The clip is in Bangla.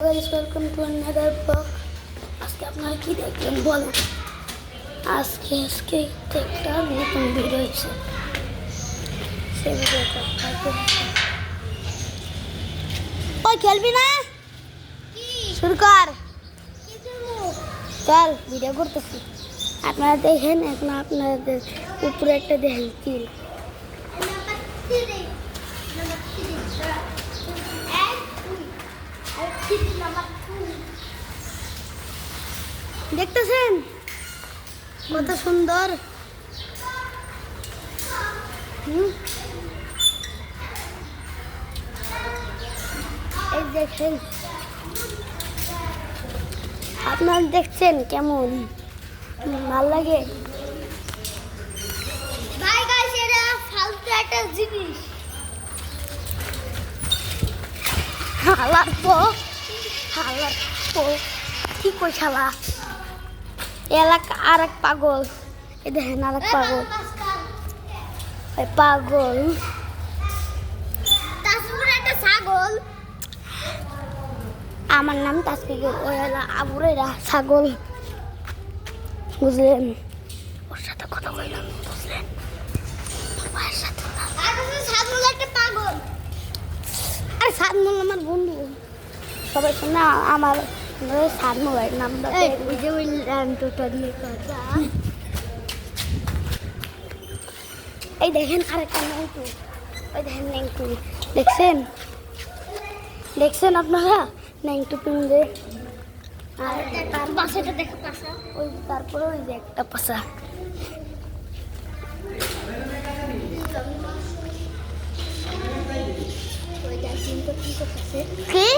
Guys, welcome to another vlog. আজকে আপনারা কি দেখবেন বলেন? আজকে একটা নতুন ভিডিও হয়েছে। সেই ভিডিওটা ওই খেলবি না? শুরু কর। চল ভিডিও করতেছি। আপনারা দেখেন এখন আপনাদের উপরে একটা দেখেন তিল। দেখতেছেন কত সুন্দর। এই দেখেন আপনারা দেখছেন কেমন ভালো লাগে। ভাই গাইস এটা ফালতু একটা জিনিস। হালার পো কি কই শালা এলাকা আর এক পাগল। এই দেখেন আর এক পাগল পাগল একটা ছাগল। আমার নাম তাসফিকুর, ওই হলো আবুরেরা ছাগল, বুঝলেন? ওর সাথে কথা কইলাম, বুঝলেন? ওর সাথে ছাগল একটা পাগল। আরে ছাগল আমার বন্ধু, সবাই শোনা আমার ছাগল নামটা ওই যে ওই ল্যান্ডটা দিয়ে কথা। এই দেখেন আরেকটা ন্যাংটু, ওই দেখেন ন্যাংটু, দেখছেন আপনারা ন্যাংটু পিন্দে। আর তার পাশেটা দেখো পাশা, ওই তারপরে ওই যে একটা পাশা। কি